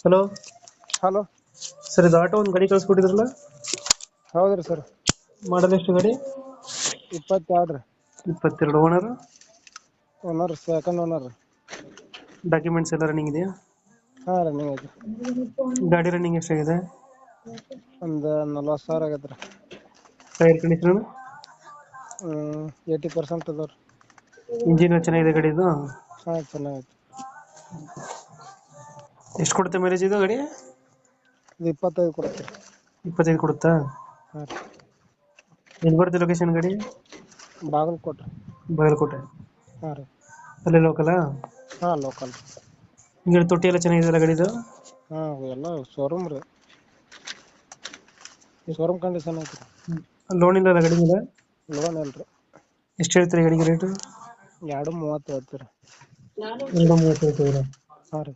Hello hello. Sir, ಇದು auto ಒಂದು ಗಾಡಿ ಕಳಿಸ್ಕೊಟ್ಟಿದ್ರಲ್ಲ, ಹೌದ್ರಿ ಸರ್. ಮಾಡಲ್ ಎಷ್ಟು ಗಾಡಿ? 22 ರೀ. 22. Owner? Owner second owner. Documents ಎಲ್ಲ ರನ್ನಿಂಗ್ ಇದೆಯಾ? ಹಾಂ ರನ್ನಿಂಗ್ ಐತಿ. ಗಾಡಿ ರನ್ನಿಂಗ್ ಎಷ್ಟಾಗಿದೆ? ಒಂದು 40,000 ಆಗೈತೆ ರೀ. Tyre condition? 80% ಅದಾವ ರೀ. ಇಂಜಿನ್ ಚೆನ್ನಾಗಿದೆ ಗಾಡಿದು? ಹಾಂ ಚೆನ್ನಾಗೈತೆ. ಎಷ್ಟು ಕೊಡುತ್ತೆ ಮೈಲೇಜ್ ಇದು ಗಾಡಿ? ಇದು 25 ಕೊಡುತ್ತೆ ರೀ. 25 ಕೊಡುತ್ತಾ? ಹಾಂ ರೀ. ಎಲ್ಲಿ ಬರುತ್ತೆ ಲೊಕೇಶನ್ ಗಾಡಿ? ಬಾಗಲಕೋಟೆ. ಬಾಗಲಕೋಟೆ. ಹಾಂ ರೀ. ಅಲ್ಲೇ ಲೋಕಲಾ? ಹಾಂ ಲೋಕಲ್. ಹಿಂಗೆ ತೊಟ್ಟಿ ಎಲ್ಲ ಚೆನ್ನಾಗಿದೆಯಲ್ಲ ಗಾಡಿದು? ಹಾಂ ಎಲ್ಲ ಶೋರೂಮ್ ರೀ. ಶೋರೂಮ್ ಕಂಡೀಷನ್ ಐತಿ ರೀ. ಲೋನ್ ಇಲ್ಲ ಗಾಡಿ ಮೇಲೆ? ಲೋನ್ ಇಲ್ಲ ರೀ. ಎಷ್ಟು ಹೇಳ್ತೀರಿ ಗಾಡಿಗೆ ರೇಟು? 2.30 ಹೇಳ್ತೀವಿ ರೀ. 2.30 ಹೇಳ್ತೀರಾ? ಹಾಂ ರೀ.